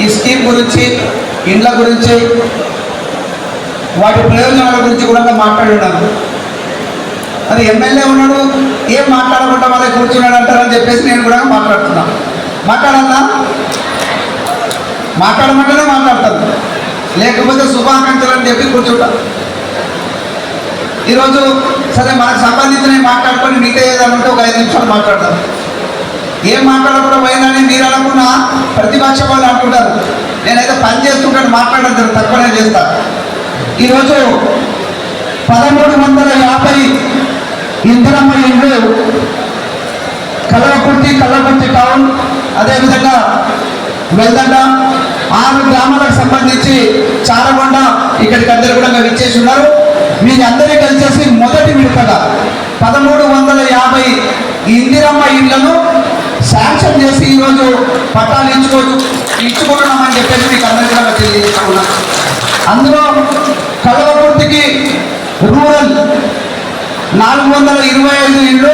ఈ స్కీమ్ గురించి, ఇండ్ల గురించి, వాటి ప్రయోజనాల గురించి కూడా మాట్లాడున్నాను. అది ఎమ్మెల్యే ఉన్నాడు, ఏం మాట్లాడకుండా వాళ్ళే కూర్చున్నాడు అంటారని చెప్పేసి నేను కూడా మాట్లాడుతున్నాను. మాట్లాడాలా? మాట్లాడమంటేనే మాట్లాడతాను, లేకపోతే శుభాకాంక్షలు అని చెప్పి కూర్చుంటాను. ఈరోజు సరే మనకు సంబంధించినవి మాట్లాడుకొని మిగతా ఏదనుంటే ఒక 5 నిమిషాలు మాట్లాడతాను. ఏం మాట్లాడకుండా పోయిందని మీరు అనుకున్న ప్రతిపక్ష వాళ్ళు అంటుంటారు. నేనైతే పని చేస్తుంటాను, మాట్లాడడం తక్కువనే చేస్తాను. ఈరోజు 1350 ఇందిరమ్మ ఇండ్లు కల్లకుర్తి టౌన్, అదేవిధంగా వెల్దండ 6 గ్రామాలకు సంబంధించి చారగొండ ఇక్కడికి అందరు కూడా విచ్చేసి ఉన్నారు. మీ అందరికీ కలిసేసి మొదటి విడతగా 1350 ఇందిరమ్మ ఇండ్లను శాంక్షన్ చేసి ఈరోజు పట్టాలు ఇచ్చుకుంటున్నామని చెప్పేసి మీకు అందరికీ కూడా తెలియజేసుకున్నాను. అందులో కల్లకుర్తికి రూరల్ 425 ఇండ్లు,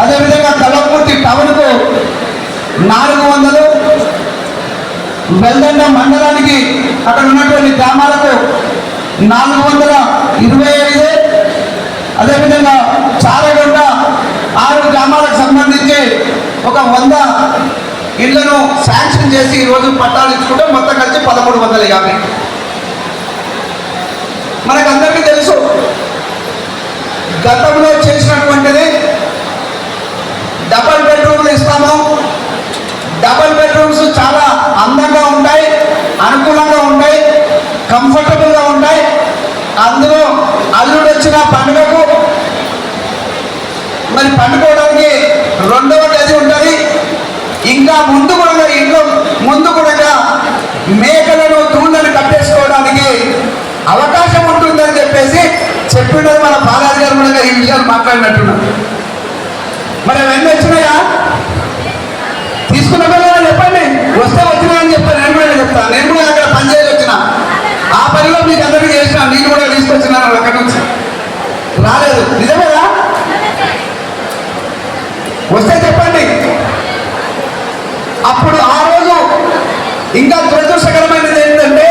అదేవిధంగా కల్లకుర్తి టౌన్కు 400, వెల్దండ మండలానికి అక్కడ ఉన్నటువంటి గ్రామాలకు 425, అదేవిధంగా చారగొండ 6 గ్రామాలకు సంబంధించి ఒక 100 ఇళ్లను శాంక్షన్ చేసి ఈరోజు పట్టాలు ఇచ్చుకుంటే మొత్తం కలిసి 1350. మనకందరికీ తెలుసు గతంలో చేసినటువంటిది డబల్ బెడ్రూమ్లు ఇస్తాము. డబల్ బెడ్రూమ్స్ చాలా అందంగా ఉంటాయి, అనుకూలంగా ఉంటాయి, కంఫర్టబుల్గా ఉంటాయి. అందులో అల్లుడు వచ్చిన పండుగకు మరి పండుకోవడానికి 2వ గది ఉంటుంది. ఇంకా ముందు కూడా ఇంట్లో ముందు కూడా మేకలను దూళ్ళను కట్టేసుకోవడానికి అవకాశం ఉంటుందని చెప్పేసి చెప్పినది మన బాలాజీ గారు కూడా ఈ విషయాలు మాట్లాడినట్టున్నారు. మరి అవన్నీ వచ్చినాయా? తీసుకున్న పిల్లలు చెప్పండి, వస్తే వచ్చినాయని చెప్తాను. నేను కూడా చెప్తాను, నేను కూడా అక్కడ పనిచేసి వచ్చిన ఆ పనిలో మీకు అందరికీ చేసిన, నేను కూడా తీసుకొచ్చినాను అక్కడి నుంచి. రాలేదు, నిజమేనా? వస్తే చెప్పండి. అప్పుడు ఆ రోజు ఇంకా దురదృష్టకరమైనది ఏంటంటే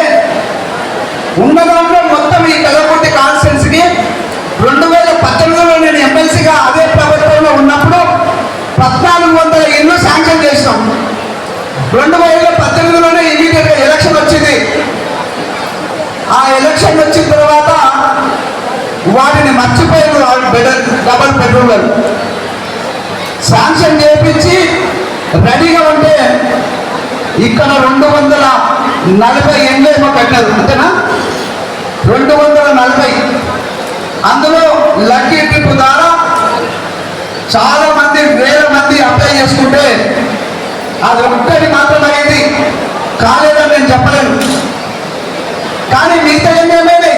ఉన్న దాంట్లో మొత్తం ఈ కల్లకుర్తి కాన్స్టిట్యున్సీకి 2018లో నేను ఎమ్మెల్సీగా అదే ప్రభుత్వంలో ఉన్నప్పుడు 1400 ఇళ్ళు శాంక్షన్ చేసినాం. 2018లోనే ఇమీడియట్గా ఎలక్షన్ వచ్చింది. ఆ ఎలక్షన్ వచ్చిన తర్వాత వాటిని మర్చిపోయారు. డబల్ బెడ్రూమ్లు శాంక్షన్ చేయించి రెడీగా ఉంటే ఇక్కడ 240 ఇండ్లు ఏమో కట్టారు, అంతేనా? 240. అందులో లక్కీ ట్రిప్ ద్వారా చాలా మంది, వేల మంది అప్లై చేసుకుంటే అది ఒక్కటి మాత్రమే అయింది. కాలేదని నేను చెప్పలేను. కానీ మిగతా ఏమేమి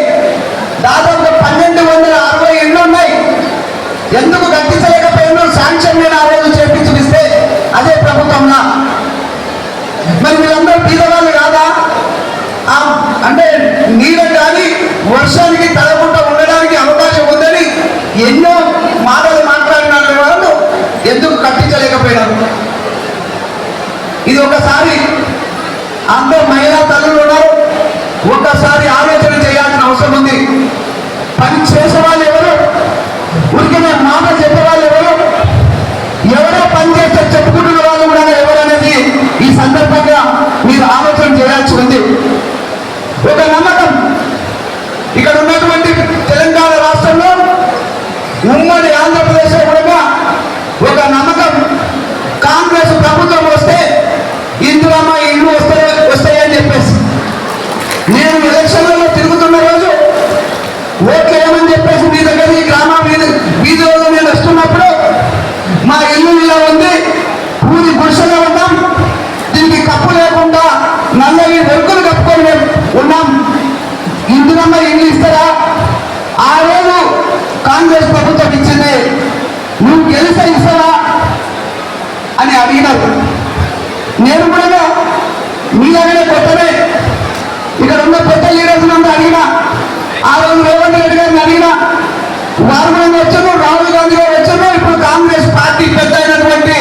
దాదాపు 1260 ఇండ్లు ఉన్నాయి. ఎందుకు కట్టించలేకపోయినా శాంక్షన్ నేను ఆ రోజు చేపించిస్తే అదే ప్రభుత్వంలో. మరి వీళ్ళందరూ బీదవాళ్ళు కాదా? అంటే నీడ కానీ వర్షానికి తడకుండా ఉండడానికి అవకాశం ఉందని ఎన్నో మాటలు మాట్లాడిన వాళ్ళు ఎందుకు కట్టించలేకపోయినారు? ఇది ఒకసారి అందరూ మహిళా తల్లులు ఉన్నారు, ఒక్కసారి ఆలోచన చేయాల్సిన అవసరం ఉంది. పని చేసే వాళ్ళు ఎవరు, ఉరికిన మాట చెప్పే వాళ్ళు ఎవరు, ఎవరో పని చేస్తే చెప్పుకుంటున్న వాళ్ళు కూడా ఎవరు అనేది ఈ సందర్భంగా మీరు ఆలోచన చేయాల్సి ఉంది. ఒక నమ్మకం, ఇక్కడ ఉన్నటువంటి తెలంగాణ రాష్ట్రంలో ఉమ్మడి ఆంధ్రప్రదేశ్లో కూడా ఒక నమ్మకం, కాంగ్రెస్ ప్రభుత్వం వస్తే ఇందిరమ్మ ఇల్లు వస్తాయని చెప్పేసి. నేను ఎలక్షన్లలో తిరుగుతున్న రోజు ఓట్లు ఏమని చెప్పేసి మీ దగ్గర ఈ గ్రామం వీధిలో నేను వస్తున్నప్పుడు మా ఇల్లు ఇలా ఉంది, పూరి గుడిసెలో ఉన్నాం, దీనికి కప్పు లేకుండా నల్లవి వెలుగులు కప్పుకొని మేము ఉన్నాం, ఇందిరమ్మ ఇల్లు ఇస్తారా? ఆ రోజు కాంగ్రెస్ ప్రభుత్వం ఇచ్చింది, నువ్వు గెలిస్తే ఇస్తావా అని అడిగినారు. నేను కూడా మీలాగనే కొత్తనే ఇక్కడ ఉన్న కొత్త లీడర్స్ అంతా అడిగినా. ఆ రోజు రేవంత్ రెడ్డి గారిని అడిగినా, వారు కూడా వచ్చారు, రాహుల్ గాంధీ గారు వచ్చారు, ఇప్పుడు కాంగ్రెస్ పార్టీ పెద్ద అయినటువంటి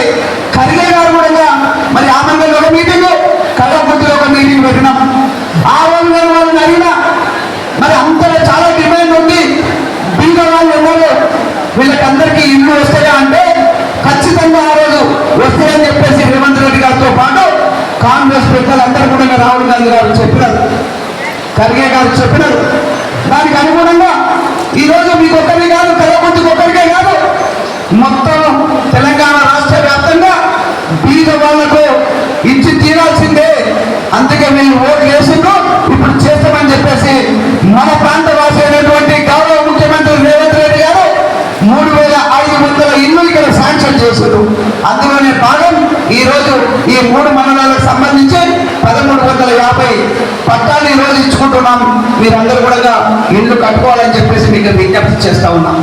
ఖర్గే గారు కూడా మరి ఆ మండలిలో మీటింగ్, కాంగ్రెస్ పెద్దలందరూ కూడా రాహుల్ గాంధీ గారు చెప్పినారు, ఖర్గే గారు చెప్పినారు. దానికి అనుగుణంగా ఈరోజు మీకు ఒక్కరి కాదు, కలకుంటికి ఒక్కరికే కాదు, మొత్తం తెలంగాణ రాష్ట్ర వ్యాప్తంగా బీద వాళ్లకు ఇచ్చి తీరాల్సిందే. అందుకే మీరు ఓట్లు వేసిండ్రు, ఇప్పుడు చేస్తామని చెప్పేసి మన ప్రాంత వాసి అయినటువంటి గౌరవ ముఖ్యమంత్రి రేవంత్ రెడ్డి గారు 3,500 ఇల్లు ఇక్కడ శాంక్షన్ చేశారు. అందులోనే భాగం ఈరోజు ఈ 3 మండలాలకు సంబంధించి 1,350 పట్టాలు ఈరోజు ఇచ్చుకుంటున్నాం. మీరందరూ కూడా ఇల్లు కట్టుకోవాలని చెప్పేసి మీకు విజ్ఞప్తి చేస్తా ఉన్నాం.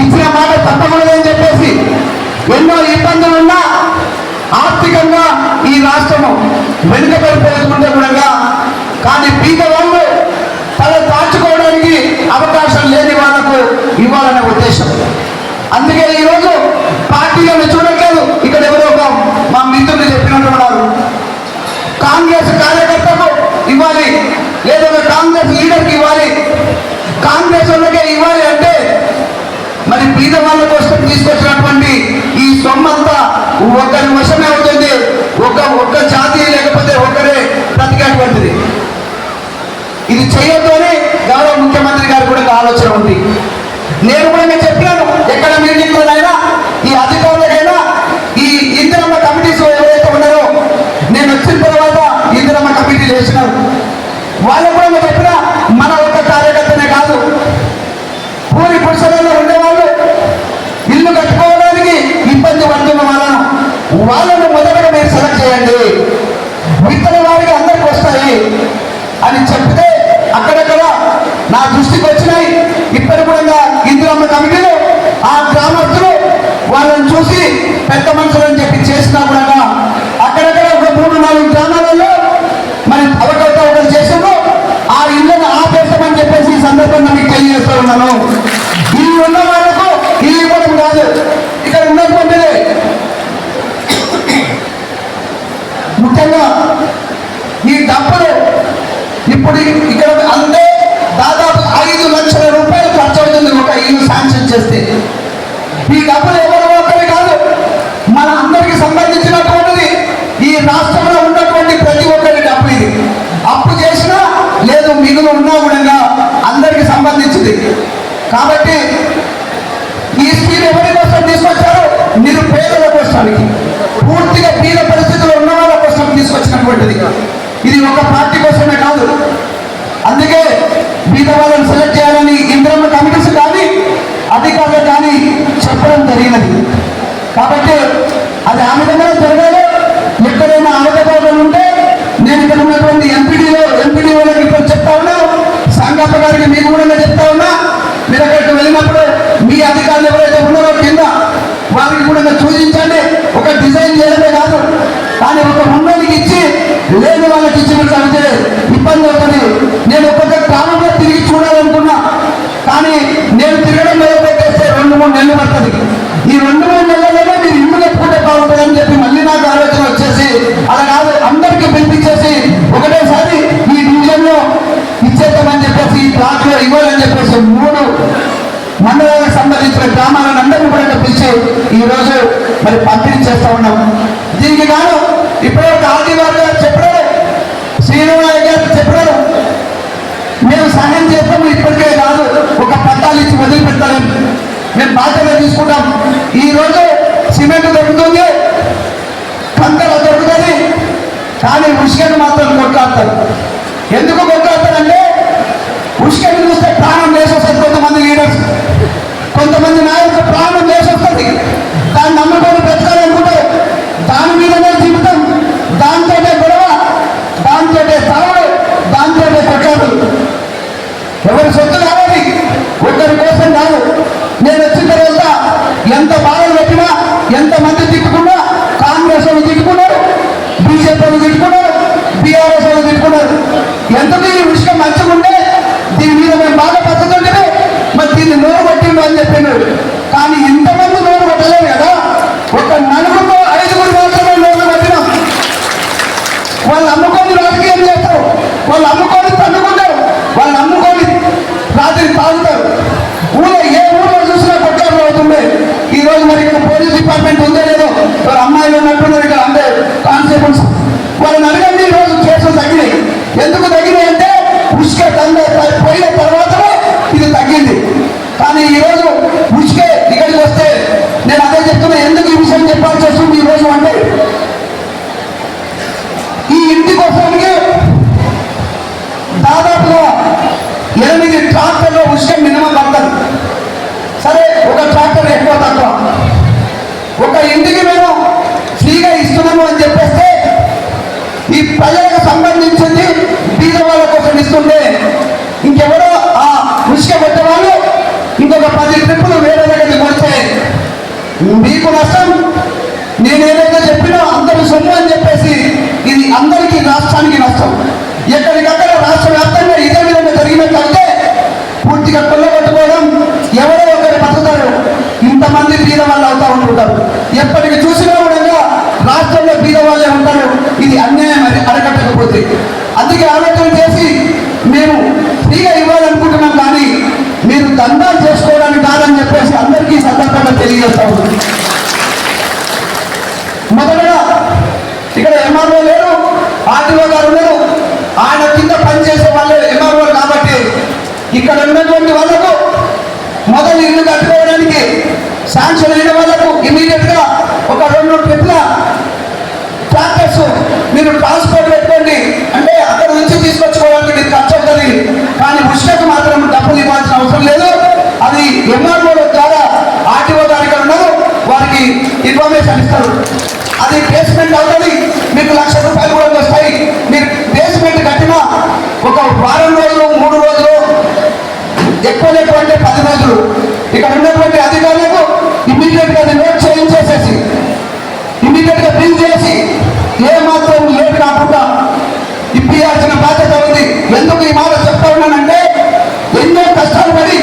ఇచ్చిన మాట తప్పకూడదని చెప్పేసి ఎన్నో ఇబ్బందులు ఉన్నా, ఆర్థికంగా ఈ రాష్ట్రము వెనుకబడిపోతుంటే కూడా కానీ బీద వాళ్ళు తల దాచుకోవడానికి అవకాశం లేని వాళ్ళకు ఇవ్వాలనే ఉద్దేశం. అందుకే ఈరోజు పార్టీలను చూడట్లేదు. ఇక్కడ ఎవరో ఒక మా మిత్రులు చెప్పినట్టు ఉన్నారు, కాంగ్రెస్ కార్యకర్తకు ఇవ్వాలి, లేదా కాంగ్రెస్ లీడర్కి ఇవ్వాలి, కాంగ్రెస్ వాళ్ళకే ఇవ్వాలి అంటే మరి బీద వాళ్ళ కోసం తీసుకొచ్చినటువంటి ఈ సొమ్మంతా ఒకరి వశమే అవుతుంది. ఒక్క జాతి లేకపోతే ఒకరే బ్రతికేటువంటిది. ఇది చేయొద్దు అని గౌరవ ముఖ్యమంత్రి గారు కూడా ఆలోచన ఉంది. నేను కూడా నేను చెప్పినాను, ఎక్కడ మీటింగ్లోనైనా ఈ అధికారులకైనా ఈ ఇందిరమ్మ కమిటీస్ ఎవరైతే ఉన్నారో, నేను వచ్చిన తర్వాత ఇందిరమ్మ కమిటీలు వేసినారు. వాళ్ళకు కూడా నేను చెప్పిన, మన ఒక కార్యకర్తనే కాదు, పూరి పురుషులలో ఉండేవాళ్ళు ఇల్లు కట్టుకోవడానికి ఇబ్బంది పడుతున్న వాళ్ళను మొదటగా మీరు సెలెక్ట్ చేయండి, మిగతా వారికి అందరికి వస్తాయి అని చెప్తే అక్కడక్కడ నా దృష్టికి వచ్చినాయి. ఇప్పటి కూడా ఇందిరమ్మ కమిటీలో ఆ గ్రామస్తులు వాళ్ళని చూసి పెద్ద మనుషులని చెప్పి చేసినా కూడా అక్కడక్కడ ఒక 3-4 గ్రామాలలో మరి అవకతవకలు చేసాము. ఆ ఇళ్ళను ఆపేస్తామని చెప్పేసి ఈ సందర్భంగా మీకు తెలియజేస్తూ ఉన్నాను. ఇల్లు ఉన్న వాళ్ళకు ఇల్లు ఇవ్వడం కాదు, ఇక్కడ ఉన్నటువంటిది ముఖ్యంగా ఈ డబ్బులు ఇప్పుడు ఇక్కడ అంతే దాదాపు 5 లక్షల రూపాయలు ఖర్చు అవుతుంది ఒక ఇల్లు శాంక్షన్ చేస్తే. ఈ డబ్బులు ఎవరో ఒక్కరి కాదు, మన అందరికి సంబంధించినటువంటిది. ఈ రాష్ట్రంలో ఉన్నటువంటి ప్రతి ఒక్కరి డబ్బు ఇది. అప్పు చేసినా లేదు, మిగులు ఉన్నా కూడా అందరికి సంబంధించింది. కాబట్టి ఈ స్కీమ్ ఎవరి కోసం తీసుకొచ్చారు? నిరుపేదల కోసానికి, పూర్తిగా పేద పరిస్థితుల్లో ఉన్న వాళ్ళ కోసం తీసుకొచ్చినటువంటిది. ఇది ఒక పార్టీ కోసమే కాదు. అందుకే బీద వాళ్ళని సెలెక్ట్ చేయాలని ఇందిరమ్మ కమిటీస్ కానీ అధికారులు కానీ చెప్పడం జరిగినది. కాబట్టి అది ఆ విధంగా జరగాలి. ఎక్కడైనా అవకతవకలు ఉంటే నేను ఇక్కడ ఉన్నటువంటి ఎంపీడీఓలకు ఇప్పుడు చెప్తా ఉన్నా, సంగప్ప గారికి మీకు కూడా చెప్తా ఉన్నా, మీరు అక్కడికి వెళ్ళినప్పుడు మీ అధికారులు ఎవరైతే ఉన్నారో కింద వారికి కూడా సూచించండి. ఒక డిజైన్ చేయడమే కాదు, కానీ ఒక ఉన్నోనికి ఇచ్చి లేని వాళ్ళకి ఇచ్చి అంటే ఇబ్బంది అవుతుంది. నేను ఒక్కొక్క గ్రామంలో తిరిగి చూడాలనుకున్నా, కానీ నేను తిరగడం మొదలుపెట్టేస్తే 2-3 నెలలు పడుతుంది. ఈ 2-3 నెలల్లోనే మీరు ఇల్లు కట్టుకుంటే బాగుంటుందని చెప్పి మళ్ళీ నాకు ఆలోచన వచ్చేసి, అలా కాదు అందరికీ పిలిపించేసి ఒకటేసారి ఈ డివిజన్లో ఇచ్చేద్దామని చెప్పేసి, ఈ బ్లాక్లో ఇవ్వాలని చెప్పేసి 3 మండలాలకు సంబంధించిన గ్రామాలను అందరినీ కూడా పిలిచి ఈరోజు మరి పంపిణీ చేస్తూ ఉన్నాం. దీనికి గాను ఇప్పుడే ఆదివారి గారు చెప్పారు, శ్రీనివాస గారు చెప్పారు, మేము సహాయం చేస్తాము. ఇప్పటికే కాదు, ఒక పట్టాలు ఇచ్చి వదిలిపెడతాం, మేము బాధ్యత తీసుకుంటాం. ఈరోజు సిమెంట్ దొరుకుతుంది, కంకర దొరుకుతుంది, కానీ ఉష్కని మాత్రం కొట్లాడతారు. ఎందుకు కొట్లాడతారంటే ఉష్కని చూస్తే ప్రాణం వేసొస్తుంది. కొంతమంది లీడర్స్, కొంతమంది నాయకులు ప్రాణం వేసొస్తుంది. దాన్ని నమ్ముకొని బ్రతకాలనుకుంటారు. దాని మీదనే జీవితం, దాంతోనే గొడవ, దాంతోనే సాగు, దాంతోనే కొట్లాటలు. ఎవరి సొత్తు కావాలి, ఒకరి కోసం కాదు. నేను వచ్చిన తర్వాత ఎంత బాధలు పెట్టినా, ఎంతమంది తిట్టుకున్నా, కాంగ్రెస్ వాళ్ళు తిట్టుకున్నారు, బీజేపీ వాళ్ళు తిట్టుకున్నారు, బీఆర్ఎస్ వాళ్ళు తిట్టుకున్నారు. ఎందుకు ఈ విషయం మంచిగుంటే దీని మీద మేము బాగా పద్ధతుంటే మరి దీన్ని నోరు కొట్టిండు అని చెప్పినాడు. కానీ ఇంతమంది నోరు కొట్టలేదు కదా, ఒక 4-5 మాత్రమే నోరు కొట్టినాం. వాళ్ళు అమ్ముకొని రాజకీయం చేస్తారు, వాళ్ళు అమ్ముకొని తన్నుకుంటారు, వాళ్ళు అమ్ముకొని రాత్రి తాగుతారు. ఏ ఊళ్ళో చూసినా కొట్లాటలు అవుతుండే. ఈ రోజు మరి ఇక్కడ పోలీస్ డిపార్ట్మెంట్ ఉందో లేదో, అమ్మాయిలు ఉన్నట్టున్నారు ఇక్కడ, అంటే కానిస్టేబుల్స్ ప్రజలకు సంబంధించింది బీద వాళ్ళ కోసం ఇస్తుంటే ఇంకెవరో ఆ ఉసుక పెట్టేవాళ్ళు ఇంకొక 10 ట్రిప్పులు వేరే దగ్గరికి కొడితే మీకు నష్టం. నేను ఏదైతే చెప్పినా అందరూ సొమ్ము అని చెప్పేసి ఇది అందరికీ రాష్ట్రానికి నష్టం. ఎక్కడికక్కడ రాష్ట్ర వ్యాప్తంగా ఇదే విధంగా జరిగినట్లయితే పూర్తిగా కొల్లగొట్టుకోవడం, ఎవరో ఒకరు బతుకుతారు, ఇంతమంది బీద వాళ్ళు అవుతా ఉంటుంటారు. ఎప్పటికి చూసినా కూడా రాష్ట్రంలో బీద వాళ్ళే ఉంటారు. ఇది అన్యాయం అరకట్టకపోతే అందుకే ఆలోచన చేసి మేము ఫ్రీగా ఇవ్వాలనుకుంటున్నాం, కానీ మీరు దండాలు చేసుకోవడానికి కాదని చెప్పేసి అందరికీ సందర్భంగా తెలియజేస్తా ఉంటుంది. మొదటగా ఇక్కడ ఎంఆర్ఓ లేరు, ఆర్టీఓ గారు లేరు, ఆయన కింద పనిచేసే వాళ్ళు ఎంఆర్ఓ కాబట్టి ఇక్కడ ఉన్నటువంటి వాళ్ళకు మొదలు ఇల్లు కట్టుకోవడానికి శాంక్షన్ అయిన వాళ్ళకు ఇమీడియట్ గా ఒక 2 ట్రిప్ల ట్రాక్టర్స్ మీరు ట్రాన్స్పోర్ట్ పెట్టుకోండి అంటే అక్కడ నుంచి తీసుకొచ్చుకోవడానికి మీకు ఖర్చు అవుతుంది. కానీ ఉష్ణకు మాత్రం డబ్బులు ఇవ్వాల్సిన అవసరం లేదు. అది ఎంఆర్ఓ ద్వారా ఆర్టీఓ గారు ఇక్కడ ఉన్నారు, వారికి ఇన్ఫర్మేషన్ ఇస్తారు. అది బేస్మెంట్ అవుతుంది, మీకు ₹1,00,000 కూడా వస్తాయి. మీరు బేస్మెంట్ కట్టిన ఒక వారం రోజులు 3 రోజులు ఎక్కువ 10 రోజులు ఇక్కడ ఉన్నటువంటి అధికారులకు ఇమ్మీడియట్ గా నోట్ చేయించేసేసి ఇమ్మీడియట్ గా బిల్ చేసి ఏ మాత్రం లేట్ కాకుండా ఇప్పియాల్సిన బాధ్యత ఉంది. ఎందుకు ఈ మాట చెప్తా ఉన్నానంటే ఎన్నో కష్టాలు పడి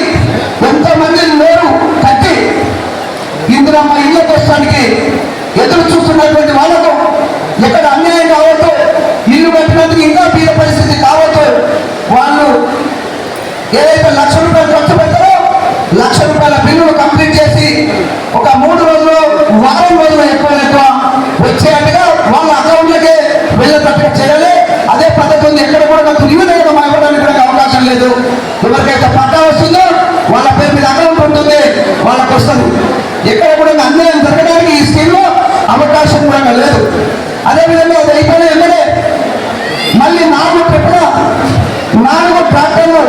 ఎంతో మంది లేరు కట్టి ఇందిరమ్మ ఇళ్ళ కష్టానికి ఎదురు చూస్తున్నటువంటి వాళ్ళకు ఎక్కడ అన్యాయం కావద్దు, ఇల్లు కట్టినందుకు ఇంకా బీద పరిస్థితి కావద్దు. వాళ్ళు ఏదైతే ₹1,00,000 ఖర్చు పెడతారో ₹1,00,000 బిల్లులు కంప్లీట్ చేసి ఒక 3 రోజులు వారం రోజులు ఎక్కువ వచ్చేట్టుగా వాళ్ళ అకౌంట్లకే వెళ్ళేటట్టుగా చేయాలి. అదే పద్ధతి ఉంది. ఎక్కడ కూడా నాకు నివేదిక ఇవ్వడానికి కూడా అవకాశం లేదు. ఎవరికైతే పట్టా వస్తుందో వాళ్ళ పేరు మీద అకౌంట్ ఉంటుంది, వాళ్ళకి వస్తుంది. ఎక్కడ కూడా అన్యాయం జరగడానికి ఈ స్కీమ్లో అవకాశం కూడా లేదు. అదేవిధంగా అది అయిపోయిన వెంటనే మళ్ళీ 4 ట్రిప్పుల 4 ట్రాక్టర్లు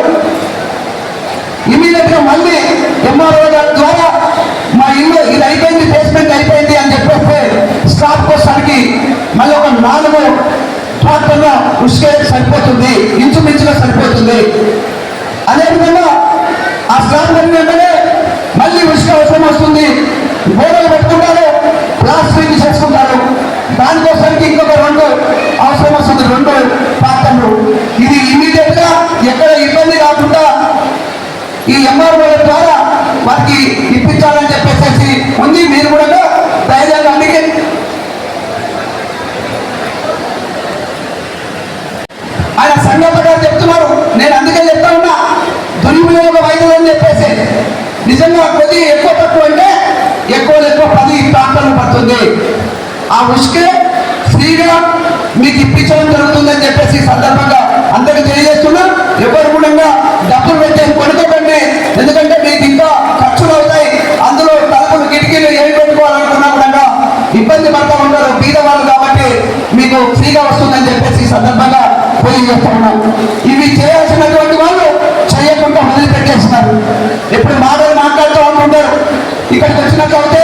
ఇమీడియట్ గా మళ్ళీ ఎంఆర్ఓ ద్వారా మా ఇల్లు ఇది అయిపోయింది, బేస్మెంట్ అయిపోయింది అని చెప్పేస్తే స్టాప్ కోసానికి మళ్ళీ ఒక 4 ట్రాక్టర్ల ఉసుకే సరిపోతుంది, ఇంచుమించుగా సరిపోతుంది. అదేవిధంగా ఆ స్లాబ్ వెంటనే మళ్ళీ ఉసుక అవసరం వస్తుంది, గోడలు పెట్టుకుంటారు, ప్లాస్టింగ్ చేసుకుంటారు. దానికోసానికి ఇంకొక 2 అవసరం వస్తుంది, 2 ట్రాక్టర్లు. ఇది ఇమీడియట్ గా ఎక్కడ ఇబ్బంది కాకుండా ఈ ఎంఆర్ఓ ద్వారా వారికి ఇప్పించాలని చెప్పేసి ఉంది. మీరు కూడా ధైర్యంగా అందుకే ఆయన సంఘటన గారు చెప్తున్నారు, నేను అందుకే చెప్తా ఉన్నా దుర్వినియోగ వైద్యులు అని చెప్పేసి. నిజంగా కొద్దిగా ఎక్కువ తక్కువ అంటే ఎక్కువ 10 ట్రాక్టర్లు పడుతుంది. ఆ ఉసుకే ఫ్రీగా మీకు ఇప్పించడం జరుగుతుందని చెప్పేసి సందర్భంగా అందరికీ తెలియజేస్తున్నా. ఎవరు కూడా డబ్బులు పెట్టేసి కొనుక్కోకండి, ఎందుకంటే మీకు ఇంకా ఖర్చులు అవుతాయి. అందులో తలుపులు కిటికీలు ఏమి పెట్టుకోవాలనుకున్నా కూడా ఇబ్బంది పడుతూ ఉంటారు బీద వాళ్ళు, కాబట్టి మీకు ఫ్రీగా వస్తుందని చెప్పేసి సందర్భంగా తెలియజేస్తా ఉన్నాం. ఇవి చేయాల్సినటువంటి వాళ్ళు చేయకుండా వదిలిపెట్టేస్తున్నారు. ఎప్పుడు మాట్లాడుతూ ఉంటుంటారు. ఇక్కడికి వచ్చినట్లయితే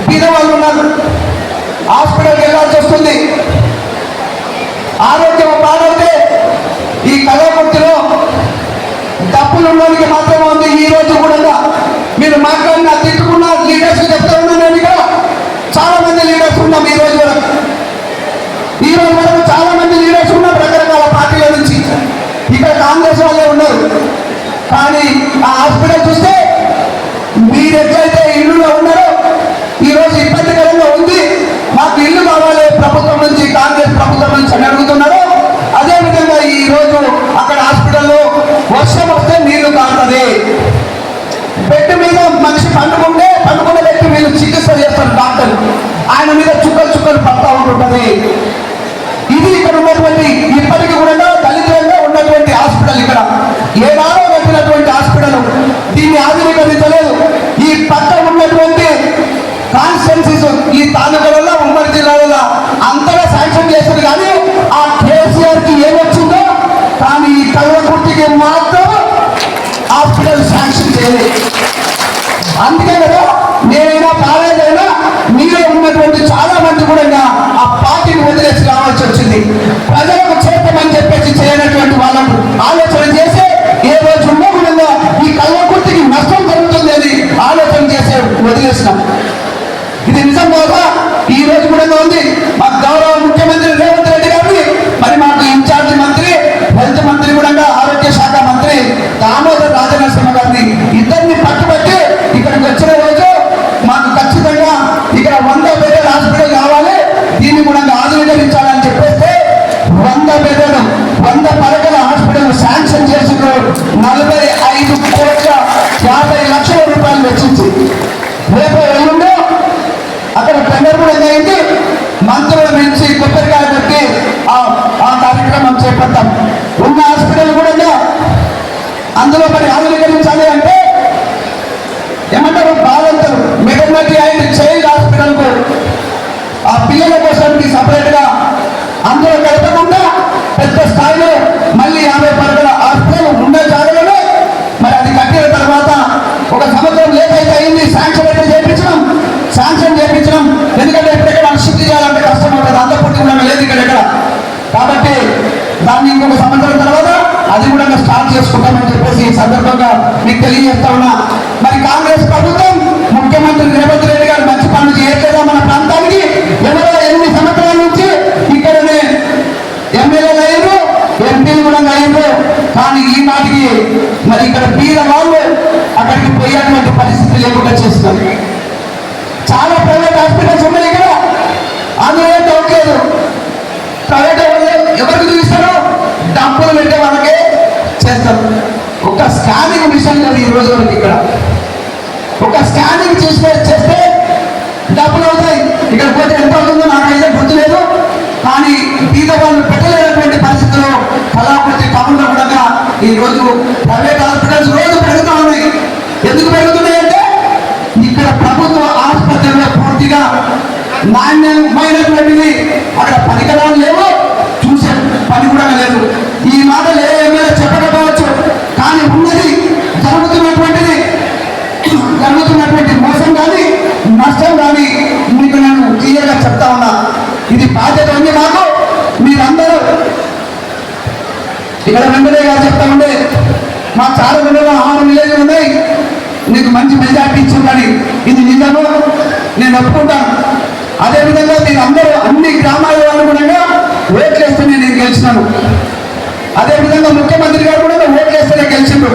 బీద వాళ్ళు ఉన్నారు, హాస్పిటల్కి వెళ్ళాల్సి వస్తుంది. ఆరోగ్యం బాగైతే ఈ కళాకృతిలో డబ్బులు ఉన్నోడికి మాత్రమే ఉంది. ఈ రోజు కూడా మీరు మాట్లాడిన తిట్టుకున్న లీడర్స్ చెప్తా ఉన్నాను. నేను ఇక్కడ చాలా మంది లీడర్స్ ఉన్నాం. ఈ రోజు వరకు చాలా మంది లీడర్స్ ఉన్నారు రకరకాల పార్టీల నుంచి. ఇక్కడ కాంగ్రెస్ వాళ్ళే ఉన్నారు. కానీ ఆ హాస్పిటల్ చూస్తే మీరు ఎట్లయితే ఇల్లులో ఉన్నారో ఈ రోజు ఇబ్బందికరంగా ఉంది, మాకు ఇల్లు కావాలి ప్రభుత్వం నుంచి, కాంగ్రెస్ ప్రభుత్వం నుంచి అని అడుగుతున్నారు. అదేవిధంగా ఈ రోజు అక్కడ హాస్పిటల్లో వర్షం వస్తే నీళ్లు కారుతుంది, బెడ్ మీద మనిషి పండుకున్న వ్యక్తి మీద చికిత్స చేస్తారు డాక్టర్, ఆయన మీద చుక్కలు పడతా ఉంటుంటది. ఇది ఇక్కడ ఉన్నటువంటి ఇప్పటికీ కూడా దళితంగా ఉన్నటువంటి హాస్పిటల్, ఇక్కడ ఏనాడో కట్టినటువంటి హాస్పిటల్, దీన్ని ఆధునీకరించలేదు. ఈ పక్క ఉన్నటువంటి కాన్స్టిట్యున్సీస్ ఈ తాలూకాలలో ఉమ్మడి జిల్లాలలో అంతగా శాంక్షన్ చేశారు. కానీ ఆ కేసీఆర్ కి ఏమొచ్చిందో, కానీ ఈ కల్వకుర్తికి మాత్రం హాస్పిటల్ శాంక్షన్ చేయలేదు. అందుకే కదా నేనైనా కాలేజైనా మీలో ఉన్నటువంటి చాలా మంది కూడా ఆ పార్టీని వదిలేసి రావచ్చు. ప్రజలకు చేస్తామని చెప్పేసి చేయనటువంటి వాళ్ళకు ఆలోచన చేసి ఏ రోజు ఉండకుండా ఈ కల్వకుర్తికి నష్టం జరుగుతుంది అని ఆలోచన చేసే వదిలేసినాం. ఇది నిజం కాదా? ఈ రోజు కూడా ఉంది. మా గౌరవ ముఖ్యమంత్రి రేవంత్ రెడ్డి గారిని, మరి మాకు ఇన్ఛార్జి మంత్రి, హెల్త్ మంత్రి కూడా, ఆరోగ్య శాఖ మంత్రి దామోదర్ రాజనరసింహ గారిని ఇద్దరిని పట్టుబట్టి ఇక్కడికి వచ్చిన రోజు మాకు ఖచ్చితంగా ఇక్కడ 100 బెడ్ల హాస్పిటల్ కావాలి, దీన్ని కూడా ఆధునీకరించాలని చెప్పేస్తే 100 బెడ్లను 100 పడకల హాస్పిటల్ శాంక్షన్ చేసుకుని 45,50,00,000 రూపాయలు వెచ్చించి రేపు ఎల్లుండో అక్కడ టెండర్ కూడా అయింది. మంత్రుల నుంచి కొబ్బరికాయ పెట్టి ఆ కార్యక్రమం చేపడతాం. ఉన్న హాస్పిటల్ కూడా అందులో మరి ఆధునీకరించాలి అంటే ఏమంటారు, బాలంతరు మెటర్నిటీ అండ్ చైల్డ్ హాస్పిటల్ కు ఆ పిల్లల కోసం సపరేట్ గా అందులో కలపకుండా పెద్ద స్థాయిలో మళ్ళీ 50 పడకల హాస్పిటల్ ఉన్న జాగాలోనే మరి అది కట్టిన తర్వాత 1 సంవత్సరం లేట్ అయితే అయింది. శాంక్షన్ చేయించడం ఎందుకంటే ఎక్కడెక్కడ షిఫ్ట్ చేయాలంటే కష్టం అవుతుంది, అంత పూర్తి కూడా లేదు ఇక్కడ. కాబట్టి దాన్ని ఇంకొక సంవత్సరం తర్వాత అది కూడా స్టార్ట్ చేసుకుంటామని చెప్పేసి ఈ సందర్భంగా మీకు తెలియజేస్తా ఉన్నా. మరి కాంగ్రెస్ ప్రభుత్వం, ముఖ్యమంత్రి రేవంత్ రెడ్డి గారు మంచి పనులు చేయట్లేదా మన ప్రాంతానికి? ఎవరో 8 సంవత్సరాల నుంచి ఇక్కడనే ఎమ్మెల్యేలు అయ్యారు, ఎంపీలు కూడా అయ్యారు. కానీ ఈ నాటికి మరి ఇక్కడ పీల వాళ్ళు అక్కడికి పోయేటువంటి పరిస్థితి లేకుండా చేస్తున్నారు. చాలా ప్రైవేట్ హాస్పిటల్స్ ఉన్నాయి ఇక్కడ, అందులో ఏం డౌట్ లేదు. ప్రైవేట్ వాళ్ళు ఎవరికి చూపిస్తారో డబ్బులు పెట్టే వాళ్ళకే చేస్తారు. ఒక స్కానింగ్ మిషన్ లేదు ఈ రోజు వరకు ఇక్కడ. ఒక స్కానింగ్ చేస్తే డబ్బులు అవుతాయి. ఇక్కడ పోతే ఎంత అవుతుందో నాకైతే గుర్తులేదు. కానీ బీద వాళ్ళు పెట్టలేనటువంటి పరిస్థితుల్లో కళాకృతి టౌన్లో కూడా ఈ రోజు ప్రైవేట్ హాస్పిటల్స్ రోజు పెరుగుతూ ఉన్నాయి. ఎందుకు పెరుగుతున్నాయంటే ఇక్కడ ప్రభుత్వ ఆసుపత్రిలో పూర్తిగా నాణ్యమైనటువంటివి అక్కడ పరికరాలు లేవు, చూసే పని కూడా లేదు. ఈ మాటలు ఏమైనా చెప్పకపోవచ్చు, కానీ ఉన్నది జరుగుతున్నటువంటి మోసం కానీ నష్టం కానీ మీకు నేను క్లియర్గా చెప్తా ఉన్నా. ఇది బాధ్యత ఉంది మాకు. మీరందరూ ఇక్కడ వెంకటయ్య గారు చెప్తా ఉండే మా చాలా 6 విలేజ్లు ఉన్నాయి, నీకు మంచి మెజార్టీ ఇచ్చిందని. ఇది నిజము, నేను ఒప్పుకుంటాను. అదేవిధంగా మీరు అందరూ అన్ని గ్రామాల వాళ్ళు కూడా ఓట్లేస్తేనే నేను గెలిచినాను. అదేవిధంగా ముఖ్యమంత్రి గారు కూడా ఓట్లేస్తేనే గెలిచిండు.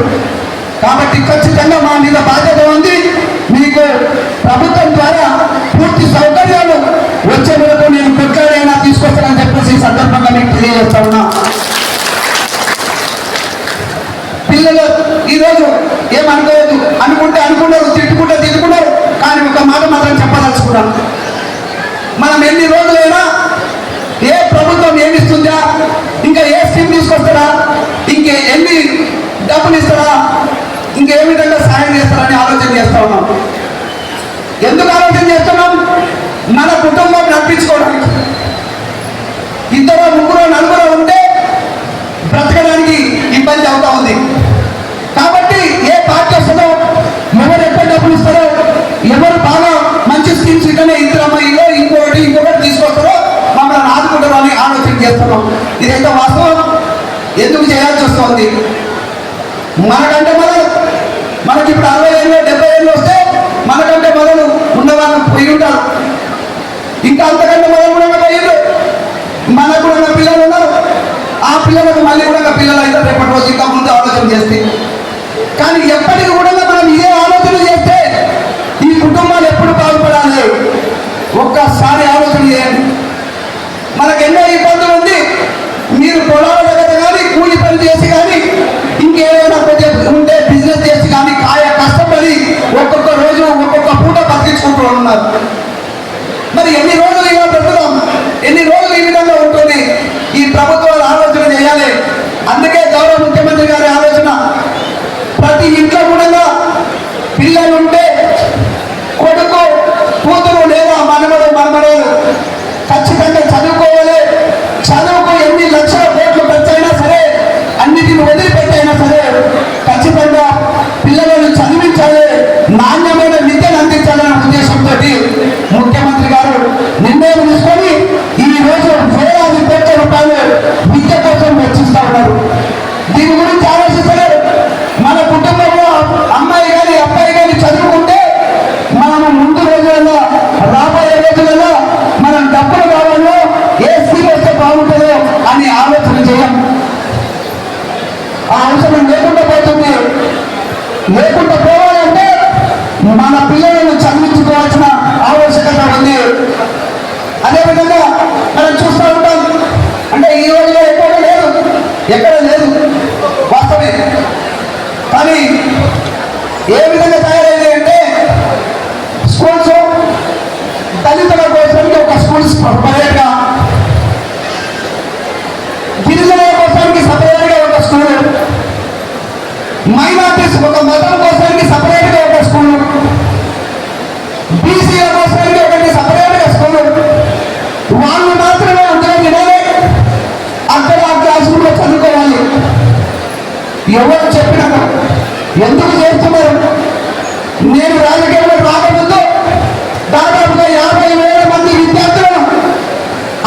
కాబట్టి ఖచ్చితంగా మా మీద బాధ్యత ఉంది. మీకు ప్రభుత్వం ద్వారా పూర్తి సౌకర్యాలు వచ్చే వరకు నేను కొట్లాడైనా తీసుకొస్తానని చెప్పేసి ఈ సందర్భంగా మీకు తెలియజేస్తా ఉన్నా. పిల్లలు ఈరోజు ఏమనుకోవద్దు, అనుకున్నారు, తిట్టుకున్నారు. కానీ ఒక మాట మాత్రం చెప్పదలుచుకున్నాం. మనం ఎన్ని రోజులైనా ఏ ప్రభుత్వం ఏమిస్తుందా, ఇంకా ఏ స్కీమ్ తీసుకొస్తారా, ఇంకే ఎన్ని డబ్బులు ఇస్తారా, ఇంకే విధంగా సాయం చేస్తారని ఆలోచన చేస్తా ఉన్నాం. ఎందుకు ఆలోచన చేస్తున్నాం? మన కుటుంబం నడిపించుకోవడానికి. 2, 3, 4 ఉంటే బ్రతకడానికి ఇబ్బంది అవుతా ఉంది. కాబట్టి ఏ పార్టీ వస్తుందో, ఎవరు ఎక్కడ డబ్బులు ఇస్తారో, ఎవరు బాగా మంచి స్కీమ్స్ ఇక్కడనే ఇందిరమ్మలో ఇంకొకటి తీసుకొస్తారో మమ్మల్ని ఆదుకుంటారో అని ఆలోచన చేస్తున్నాం. ఇదైతే వాస్తవం. ఎందుకు చేయాల్సి వస్తుంది? మనకంటే మనకి ఇప్పుడు 60 ఏళ్ళు 70 ఏళ్ళు వస్తే మనకంటే మొదలు ఉన్నవాళ్ళు పోయి ఉంటారు. ఇంకా అంతకంటే మొదలు కూడా పోయారు. మనకు కూడా పిల్లలు ఉన్నారు. ఆ పిల్లలకు మళ్ళీ కూడా పిల్లలు అయితే రేపటి రోజు ఇంకా ముందు ఆలోచన చేస్తే. కానీ ఎప్పటికీ కూడా మనం ఇదే ఆలోచన చేస్తే ఈ కుటుంబాలు ఎప్పుడు బాగుపడాలి? ఒక్కసారి ఆలోచన చేయండి. మనకు ఎన్నో ఇబ్బందులు ఉంది. మీరు పొలాల దగ్గర కానీ కూలి పని చేసి కానీ ఇంకేమైనా ఉంటే బిజినెస్ చేసి కానీ కష్టపడి ఒక్కొక్క రోజు ఒక్కొక్క పూట బతికించుకుంటూ ఉన్నారు. మరి ఎన్ని రోజులు ఇలా పెట్టుదాం? ఎన్ని రోజులు ఈ విధంగా ఉంటుంది? ఈ ప్రభుత్వాలు ఆలోచన చేయాలి. అందుకే గౌరవ ముఖ్యమంత్రి గారి ఆలోచన, ప్రతి ఇంట్లో కూడా పిల్లలుంటే కొడుకు కూతురు లేదా మనమడు ఖచ్చితంగా చదువుకోవాలి. చదువుకు ఎన్ని లక్షల కోట్లు ఖర్చైనా సరే, అన్నిటిని వదిలిపెట్టైనా సరే ఖచ్చితంగా పిల్లలను చదివించాలి, నాణ్యమైన విద్యను అందించాలనే ఉద్దేశంతో ముఖ్యమంత్రి గారు దీని గురించి ఆలోచిస్తలేరు. మన కుటుంబంలో అమ్మాయి కానీ అబ్బాయి కానీ చదువుకుంటే మనము ముందు రోజులలో రాబోయే రోజులలో మనం డబ్బులు కావాలో ఏ స్కీమ్ వస్తే బాగుంటుందో అని ఆలోచన చేయం. ఆ అవసరం లేకుండా పోతుంది. లేకుండా పోవాలంటే మన పిల్లలను చదివించుకోవాల్సిన ఆవశ్యకత ఉంది. అదేవిధంగా మనం చూస్తూ ఉంటాం, అంటే ఈ రోజులో ఎక్కువగా లేదు, ఎక్కడ లేదు వాస్తవే. కానీ ఏ విధంగా తయారైంది అంటే స్కూల్స్ దళితుల కోసానికి ఒక స్కూల్స్ సపరేట్గా, గిరిజనుల కోసానికి సపరేట్గా ఒక స్కూల్, మైనార్టీస్ ఒక మతం కోసానికి సపరేట్గా ఒక స్కూల్, బీసీల కోసానికి ఒకటి సపరేట్గా స్కూల్. వాళ్ళు మాత్రమే అందులో వినాలి, అక్కడ ఆ క్లాస్ రూమ్లో చదువుకోవాలి. ఎవరు చెప్పినారు, ఎందుకు చేస్తున్నారు? నేను రాజకీయంలో రాకముందు దాదాపుగా 50,000 మంది విద్యార్థులను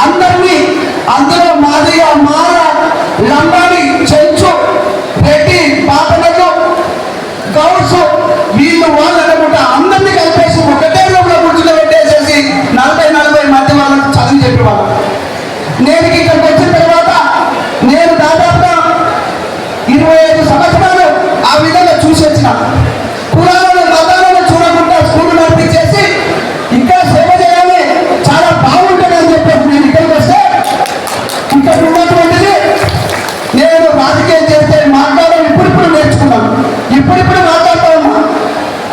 అందరినీ, అందులో మాదిగ, మాల, లంబాడి, చెంచు, రెడ్డి, పాపనలు, గౌడ్స్, వీళ్ళు వాళ్ళు అనుకుంటా అందరినీ కలిపేసి ఒకటే రూమ్లో కూర్చుని పెట్టేసేసి 40 మంది వాళ్ళకి చదువు చెప్పేవాళ్ళు. నేను ఇక్కడికి వచ్చిన తర్వాత నేను దాదాపుగా 25 సంవత్సరాలు ఆ విధంగా చూసి వచ్చిన. కులాలను మతాలను చూడకుండా స్కూల్ నడిపించేసి ఇంకా సేవ చేయాలి, చాలా బాగుంటుంది అని చెప్పేసి నేను ఇక్కడికి వస్తే ఇక్కడ ఉన్నటువంటిది నేను రాజకీయం చేస్తే మాట్లాడడం ఇప్పుడు నేర్చుకున్నాను, ఇప్పుడు మాట్లాడుతూ ఉన్నా.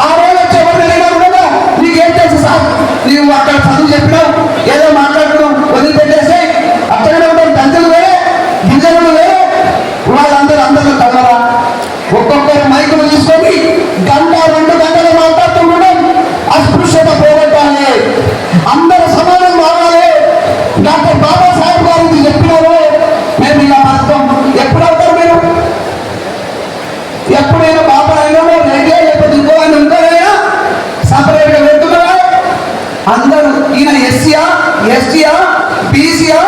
ఆ రోజు వచ్చి ఎవరు అడిగినా కూడా నీకేం తెలుసు సార్, నీవు అక్కడ చదువు చెప్పినావు, ఏదో మాట్లాడడం వదిలిపెట్టేసి అక్కడనే ఉంటారు. దంతులు వేరే, గిరిజనులు వేరే, అందరూ కలరా. ఒక్కొక్కరు మైకులు తీసుకొని 1-2 గంటలు మాట్లాడుతుండడం, అస్పృశ్యత పోగొట్టాలి, అందరూ సమానం కావాలి. డాక్టర్ బాబాసాహెబ్ గారు ఇది చెప్పినారు, మేము ఇలా బతుకం. ఎప్పుడు అవుతారు మీరు? ఎప్పుడైనా బాబా అయినా రెడ్డి లేకపోతే ఇంకోనైనా సపరేట్గా పెట్టుకున్నారా? అందరూ ఈయన ఎస్సీయా, ఎస్టీయా, బీసీయా,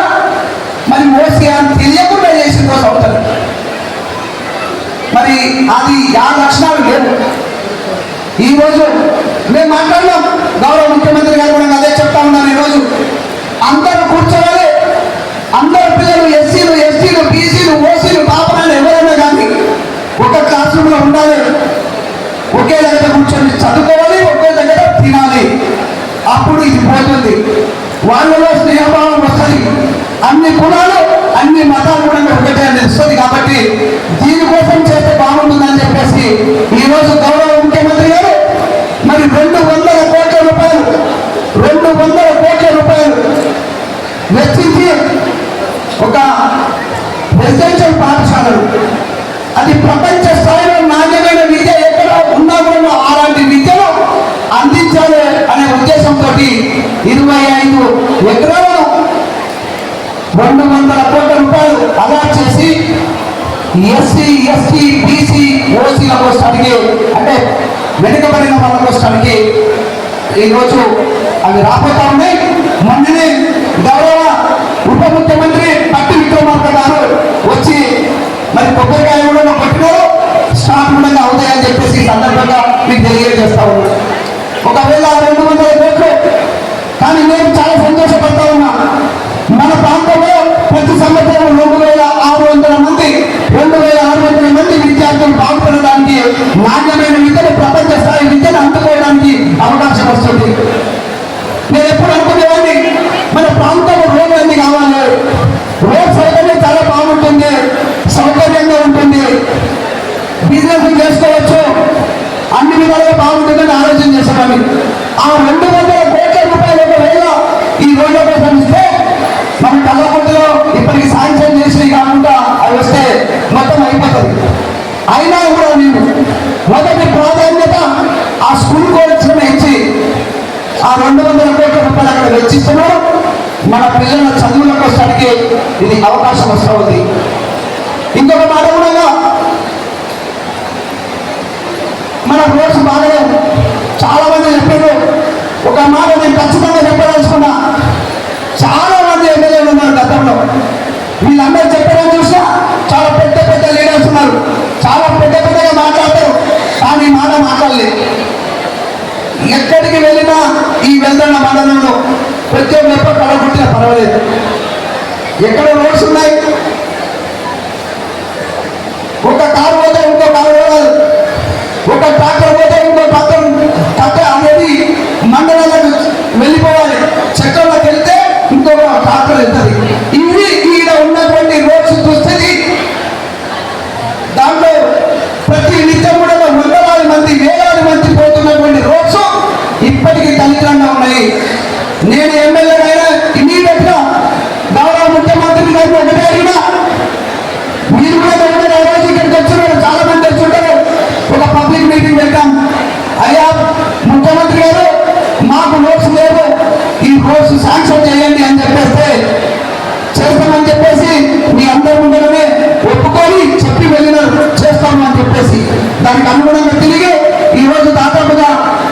మరి ఓసీయా అని తెలియకుండా చేసిన రోజు అవుతారు. మరి అది ఆ లక్షణాలు లేవు. ఈరోజు మేము మాట్లాడినాం, గౌరవ ముఖ్యమంత్రి గారు కూడా అదే చెప్తా ఉన్నాను. ఈరోజు అందరూ కూర్చోవాలి, అందరు పిల్లలు ఎస్సీలు, ఎస్టీలు, బీసీలు, ఓసీలు, పాపనాలు ఎవరైనా కానీ ఒక క్లాస్ రూమ్లో ఉండాలి, ఒకే దగ్గర కూర్చొని చదువుకోవాలి, ఒకే దగ్గర తినాలి. అప్పుడు ఇది పోతుంది, వాళ్ళలో స్నేహభావం వస్తుంది, అన్ని కులాలు అన్ని మతాలు కూడా ఒకటే అని వస్తుంది. కాబట్టి దీనికోసం చేస్తే బాగుంటుందని చెప్పేసి ఈరోజు గౌరవ ముఖ్యమంత్రి గారు మరి 200 కోట్ల రూపాయలు వెచ్చించి ఒక రెసిడెన్షియల్ పాఠశాలలు, అది ప్రపంచ స్థాయిలో నాణ్యమైన విద్య ఎక్కడ ఉన్నా కూడా అలాంటి విద్యను అందించాలి అనే ఉద్దేశంతో 25 ఎకరాలను 200 కోట్ల రూపాయలు అలాట్ చేసి ఎస్సీ, ఎస్టీ, బీసీ, ఓసీల కోసానికి, అంటే వెనుకబడిన వాళ్ళ కోసానికి ఈరోజు అవి రాబోతా ఉన్నాయి. మొన్ననే గౌరవ ఉప ముఖ్యమంత్రి పట్టి విక్రమార్క గారు వచ్చి మరి కొబ్బరికాయ కూడా పట్టినారు, స్టార్ట్ కూడా అవుతాయని చెప్పేసి ఈ సందర్భంగా మీకు తెలియజేస్తా ఉన్నాను. ఒకవేళ 200 కోట్లు, కానీ నేను చాలా సంతోషపడతా ఉన్నా. మన ప్రాంతంలో ప్రతి సంవత్సరం 2,600 మంది విద్యార్థులు బాగుపడడానికి, నాణ్యమైన విద్యను, ప్రపంచ స్థాయి విద్యను అందుకోవడానికి అవకాశం వస్తుంది. నేను ఎప్పుడు అనుకునేవాడిని, మన ప్రాంతంలో రోడ్లు అన్ని కావాలి, రోడ్ సౌకర్యం చాలా బాగుంటుంది, సౌకర్యంగా ఉంటుంది, బిజినెస్ చేసుకోవచ్చు, అన్ని విధాలుగా బాగుంటుందని ఆలోచన చేసేవాడిని. ఆ 200 కోట్ల రూపాయలు ఒకవేళ ఈ రోడ్ల కోసం ఇస్తే మన కళ్ళకుంటలో ఇప్పటికి శాంక్షన్ చేసినవి కాకుండా అవి వస్తే మొత్తం అయిపోతుంది. అయినా కూడా నేను మొదటి ప్రాధాన్యత ఆ స్కూల్ కోచ్లను ఇచ్చి ఆ 200 కోట్ల రూపాయలు అక్కడ వెచ్చిస్తున్నాడు. మన పిల్లల చదువుల కోసానికి ఇది అవకాశం వస్తుంది. ఇంకొక మాట కూడా, మన రోడ్స్ బాగలేవు. చాలా మంది చెప్పారు, ఒక మాట నేను ఖచ్చితంగా చెప్పదలుచుకున్నా. చాలా మంది ఎమ్మెల్యేలు ఉన్నారు గతంలో, వీళ్ళందరూ చెప్పారని చూసినా చాలా పెద్ద లీడర్స్ మాట మాట్లాడలేదు. ఎక్కడికి వెళ్ళినా ఈ వెళ్తున్న మండలంలో కొంచెం ఎప్ప కలగొట్టినా పర్వాలేదు. ఎక్కడ రోడ్స్ ఉన్నాయి, ఒక కారు పోతే ఇంకో కారు పోవాలి, ఒక ట్రాక్టర్ పోతే ఇంకో ట్రాక్టర్ కట్ట అనేది మండలాలకు వెళ్ళిపోవాలి. చక్రంలోకి వెళ్తే ఇంకొక ట్రాక్టర్ వెళ్తుంది. ఇవి ఈడ ఉన్నటువంటి రోడ్స్ దుస్థితి. దాంట్లో ప్రతి నిత్యం కూడా వందలాది మంది వేలాది మంది పోతున్నటువంటి రోడ్స్ ఇప్పటికీ దళితంగా ఉన్నాయి. నేను ఎమ్మెల్యేగా ఇమీడియట్ గా గౌరవ ముఖ్యమంత్రి గారిని ఒకటే అడిగినా, మీరు కూడా రోజు ఇక్కడికి వచ్చినారు, చాలా మంది వచ్చుంటారు. ఒక పబ్లిక్ మీటింగ్ పెట్టాం. అయ్యా ముఖ్యమంత్రి గారు, మాకు రోడ్స్ లేవు, ఈ రోడ్స్ శాంక్షన్ చేయండి అని చెప్పేస్తే చేస్తామని చెప్పేసి మీ అందరి ముందరనే ఒప్పుకొని చెప్పి వెళ్ళినారు, చేస్తాము అని చెప్పేసి. దానికి అనుగుణంగా తిరిగి ఈరోజు దాదాపుగా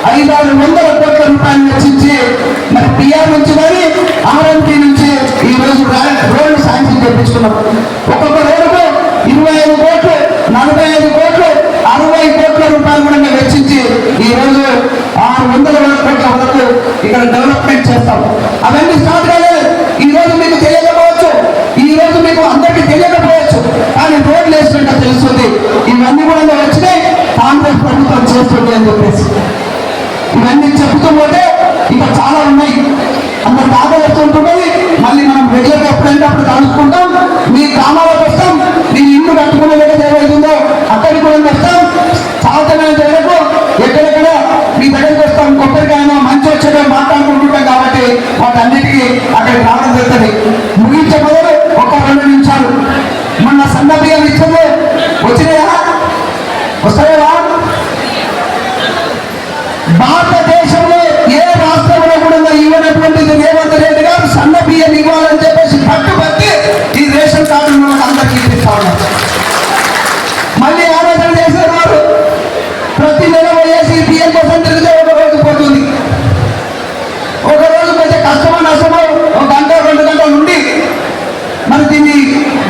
500-600 కోట్ల రూపాయలు వెచ్చించి మరి పిఆర్ నుంచి కానీ ఆర్ఎంపీ నుంచి ఈరోజు రోడ్లు శాంక్షన్ చేయించుకున్నాం. ఒక్కొక్క రోడ్డుకు 25 కోట్లు, 45 కోట్లు, 60 కోట్ల రూపాయలు కూడా మేము వెచ్చించి ఈరోజు 600 కోట్ల వరకు ఇక్కడ డెవలప్మెంట్ చేస్తాం. అవన్నీ స్టార్ట్ కాలేదు. ఈ రోజు మీకు తెలియకపోవచ్చు, ఈ రోజు మీకు అందరికీ తెలియకపోవచ్చు, కానీ రోడ్లు వేసినట్టు తెలుస్తుంది. ఇవన్నీ కూడా వచ్చినాయి, కాంగ్రెస్ ప్రభుత్వం చేస్తుంది అని చెప్పేసి. ఇవన్నీ చెబుతూ పోతే ఇంకా చాలా ఉన్నాయి. అందరు బాగా వస్తుంటున్నది. మళ్ళీ మనం రెగ్యులర్గా ఎప్పుడంటే అప్పుడు కలుసుకుంటాం. మీ గ్రామాలకు వస్తాం, మీ ఇల్లు కట్టుకునే దగ్గర ఏదైతుందో అక్కడికి కూడా వస్తాం. సాధమైన దగ్గరకు ఎక్కడెక్కడ మీ దగ్గరికి వస్తాం. కొబ్బరికాయనో మంచి వచ్చేదో మాట్లాడుకుంటుంటాం కాబట్టి వాటన్నిటికీ అక్కడికి రావడం జరుగుతుంది. ముగించే మొదలు ఒక 2 నిమిషాలు. మొన్న సన్న బియ్యం ఇచ్చింది, వచ్చినాయా? వస్తాయా? భారతదేశంలో ఏ రాష్ట్రంలో కూడా ఇవ్వనటువంటిది రేవంత్ రెడ్డి గారు సన్న బియ్యం ఇవ్వాలని చెప్పేసి పట్టుబట్టి ఈ రేషన్ కార్డు మనకు అందరికీ ఇస్తా ఉన్నారు. మళ్ళీ ఆలోచన చేసేవారు ప్రతి నెల వేసి బియ్యం కోసం తిరిగితే ఒక రోజు పోతుంది. ఒక రోజు కొంచెం కష్టమో నష్టమో 1 గంట 2 గంటలు ఉండి మరి దీన్ని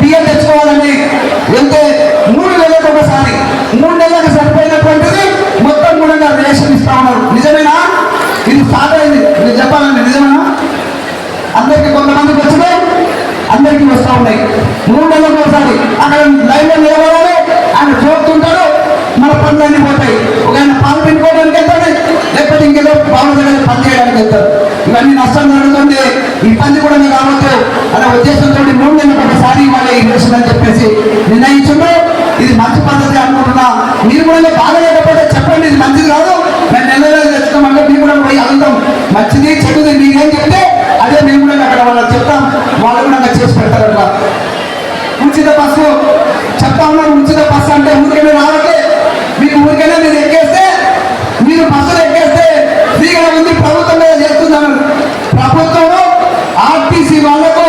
బియ్యం తెచ్చుకోవాలని వెళ్తే 3 నెలలకు ఒకసారి, 3 నెలలకు సరిపోయినటువంటిది మొత్తం కూడా రేషన్ ఇస్తా ఉన్నారు. నిజమేనా? ఇది సాగైంది. నేను చెప్పాలండి, నిజమేనా? అందరికీ కొంతమందికి వచ్చినాయి, అందరికీ వస్తూ ఉన్నాయి. 3 నెలలకు ఒకసారి అక్కడ లైన్లో నిలబడాలి. ఆయన చూపుతుంటారు, మన పనులన్నీ పోతాయి. ఒక ఆయన పాలు పిండుకోవడానికి వెళ్తాడు, లేకపోతే ఇంకేదో పాలు దగ్గర పని చేయడానికి వెళ్తారు. ఇవన్నీ నష్టం జరుగుతుంది, ఇబ్బంది కూడా రావచ్చు అనే ఉద్దేశంతో 3 నెలలకు ఒకసారి ఇవ్వాలి ఈ రేషన్ అని చెప్పేసి నిర్ణయించున్నారు. ఇది మంచి పద్ధతి అనుకుంటున్నా. మీరు కూడా బాగలేకపోతే చెప్పండి, ఇది మంచిది కాదు, మేము నెలలో తెచ్చుకోమంటే మీరు కూడా పోయి అడుగుతాం. మంచిది చెడుది మీరేం చెప్తే అదే మేము కూడా అక్కడ వాళ్ళకి చెప్తాం, వాళ్ళు కూడా అక్కడ చేసి పెడతారు. అట్లా ఉచిత బస్సు చెప్తా ఉన్నారు. ఉచిత బస్సు అంటే ఊరికైనా రావట్లే. మీకు ఊరికైనా మీరు ఎక్కేస్తే, మీరు బస్సులు ఎక్కేస్తే ఫ్రీగా ఉంది, ప్రభుత్వం మీద చేస్తున్నాను. ప్రభుత్వం ఆర్టీసీ వాళ్ళకు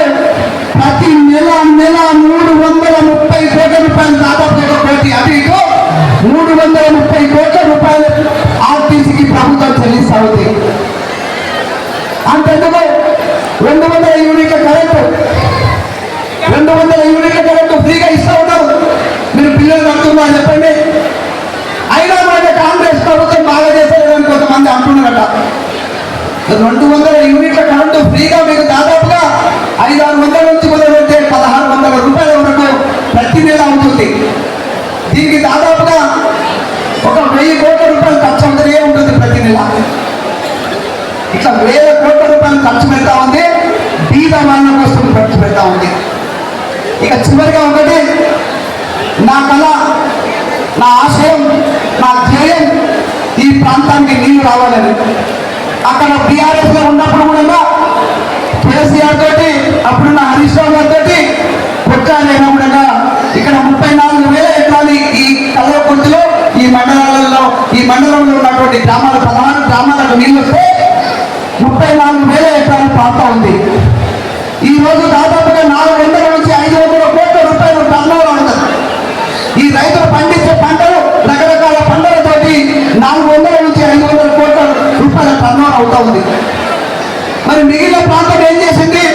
ప్రతి నెల 330 కోట్ల రూపాయలు, దాదాపు 1 కోటి అటు ఇటు 330 కోట్ల రూపాయలు ఆర్టీసీకి ప్రభుత్వం చెల్లిస్తా ఉంది. అంతెందుకు 200 యూనిట్ల కరెంటు, 200 యూనిట్ల కరెంటు ఫ్రీగా ఇస్తా ఉంటారు. మీరు పిల్లలు కడుతున్నారు చెప్పండి. అయినా మన కాంగ్రెస్ ప్రభుత్వం బాగా చేసేదని కొంతమంది అంటున్నారట. 200 యూనిట్ల కరెంటు ఫ్రీగా మీకు దాదాపుగా 500-600 నుంచి మొదలుపెడితే 1600 రూపాయల వరకు ప్రతి నెల ఉంటుంది. దీనికి దాదాపుగా ఒక 1000 కోట్ల రూపాయలు ఖర్చు అవుతూనే ఉంటుంది ప్రతి నెల. ఇట్లా 1000 కోట్ల రూపాయలు ఖర్చు పెడతా ఉంది, బీద వాళ్ళ కోసం ఖర్చు పెడతా ఉంది. ఇక చివరిగా ఒకటి, నా కళ, నా ఆశయం, నా ధ్యేయం ఈ ప్రాంతానికి నీళ్లు రావాలని. అక్కడ బీఆర్ఎస్ లో ఉన్నప్పుడు కూడా కేసీఆర్ తోటి, అప్పుడున్న హరీష్ రావు గారితో కొట్టాలైనా కూడా ఇక్కడ 34,000 ఎకరాలు ఈ కల్వకుర్తిలో, ఈ మండలంలో ఉన్నటువంటి గ్రామాలు 16 గ్రామాలకు నీళ్లు వస్తే 34,000 ఎకరాలు ప్రాంతం ఉంది. ఈ రోజు దాదాపుగా 400 నుంచి 500 కోట్ల రూపాయలు టర్నోవర్ ఉంటుంది. ఈ రైతులు పండించే పంటలు, రకరకాల పంటలతోటి 400 నుంచి 500 కోట్ల రూపాయల టర్నోవర్ అవుతా ఉంది. మరి మిగిలిన ప్రాంతం ఏం చేసింది?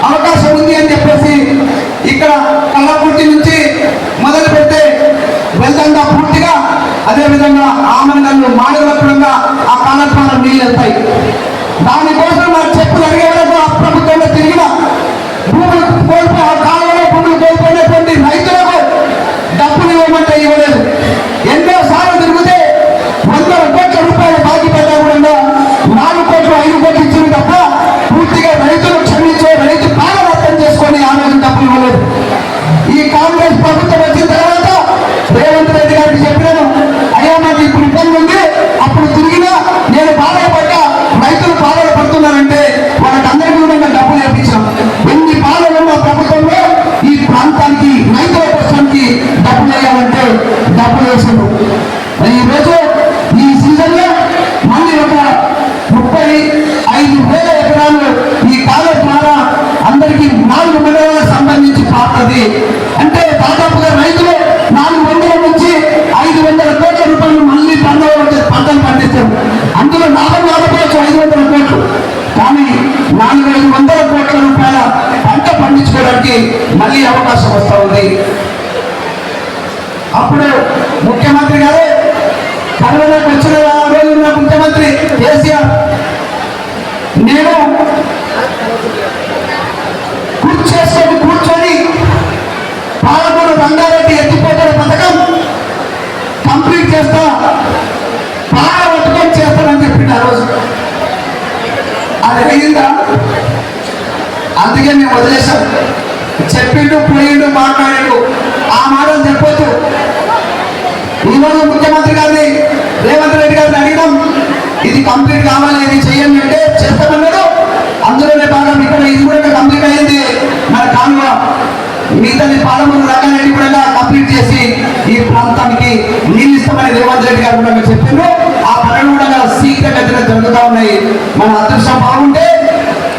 అవకాశం ఉంది అని చెప్పేసి ఇక్కడ కల్లకుర్తి నుంచి మొదలు పెడితే వెళ్తుందా పూర్తిగా, అదేవిధంగా ఆమె వెళ్తాయి. దానికోసం నా చెప్పులు అడిగే వరకు ఆ ప్రభుత్వంలో తిరిగిన భూములు కోల్పోయి ఆ కాలంలో భూములు కోల్పోయినటువంటి రైతులకు డబ్బులు ఇవ్వమంటే ఇవ్వలేదు. ఎన్నో సార్లు తిరిగితే 100 కోట్ల రూపాయలు బాకీ పెట్టా కూడా 4 కోట్లు 5 కోట్లు ఇచ్చింది తప్ప పూర్తిగా రైతులు క్షమించే రైతు పాలన అర్థం చేసుకొని ఆ రోజు డబ్బులు ఇవ్వలేదు. ఈ కాంగ్రెస్ ప్రభుత్వం వచ్చిన తర్వాత రేవంత్ రెడ్డి గారికి చెప్పినాను, అయ్యా నాకు ఇప్పుడు ఇబ్బంది ఉంది, అప్పుడు తిరిగినా నేను బాధపడ్డా, రైతులు బాధలు పడుతున్నారంటే వాళ్ళకందరికీ కూడా డబ్బులు వేయించాం. ఎన్ని బాధలు ఉన్న ప్రభుత్వంలో ఈ ప్రాంతానికి రైతుల కోసానికి డబ్బులు వేయాలంటే డబ్బులు వేసాడు. ఈరోజు ఈ సీజన్ లో మళ్ళీ ఒక 35,000 ఎకరాలు ఈ కాలం ద్వారా అందరికీ 4 మండలాలకు సంబంధించి పారుతుంది. అంటే దాదాపుగా రైతులు 400 నుంచి 500 కోట్ల రూపాయలు మళ్ళీ పంటలు పండిస్తారు. అందులో లాభం రాకపోవచ్చు 500 కోట్లు, కానీ 400-500 కోట్ల రూపాయల పంట పండించుకోవడానికి మళ్ళీ అవకాశం వస్తూ ఉంది. అప్పుడు ముఖ్యమంత్రి గారు కరోనాకు వచ్చిన రోజున్న ముఖ్యమంత్రి కేసీఆర్, నేను కూర్చొని పాలమూరు రంగారెడ్డి ఎత్తిపోతల పథకం కంప్లీట్ చేస్తా, బాగా పట్టుకొని చేస్తానని చెప్పింది ఆ రోజు. అది అయిందా? అందుకే మేము వదిలేసాం. చెప్పిండు, పోయిండు, మాట్లాడిండు, ఆ మాటలు చెప్పొద్దు. ఈరోజు ముఖ్యమంత్రి గారిని రేవంత్ రెడ్డి గారిని అడిగినాం, ఇది కంప్లీట్ కావాలి, ఇది చేయండి అంటే చేస్తామన్నాడు. అందులోనే భాగం ఇక్కడ ఇది కూడా కంప్లీట్ అయింది. మన కాలువ మిగతాది పాలమూరు రంగారెడ్డి కూడా కంప్లీట్ చేసి ఈ ప్రాంతానికి నీళ్ళు ఇస్తామని రేవంత్ రెడ్డి గారు కూడా చెప్పిండ్రు. ఆ పనులు కూడా శీఘ్రగతిన జరుగుతూ ఉన్నాయి. మన అదృష్టం బాగుంటే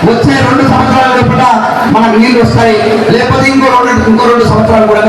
వచ్చే 2 సంవత్సరాల లోపల మనకు నీళ్ళు వస్తాయి, లేకపోతే ఇంకో 2 సంవత్సరాలు కూడా